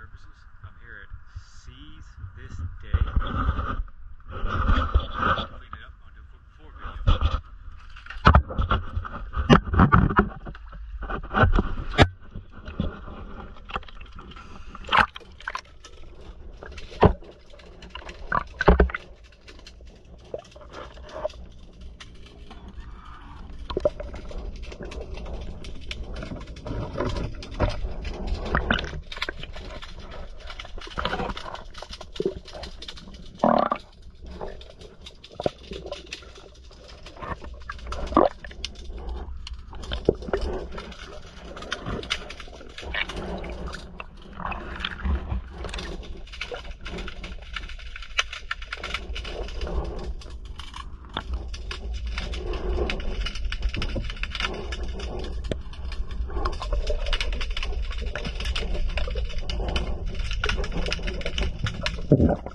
services. I'm here at Seize This Day. Clean it up. I'll do a quick before video. Yeah.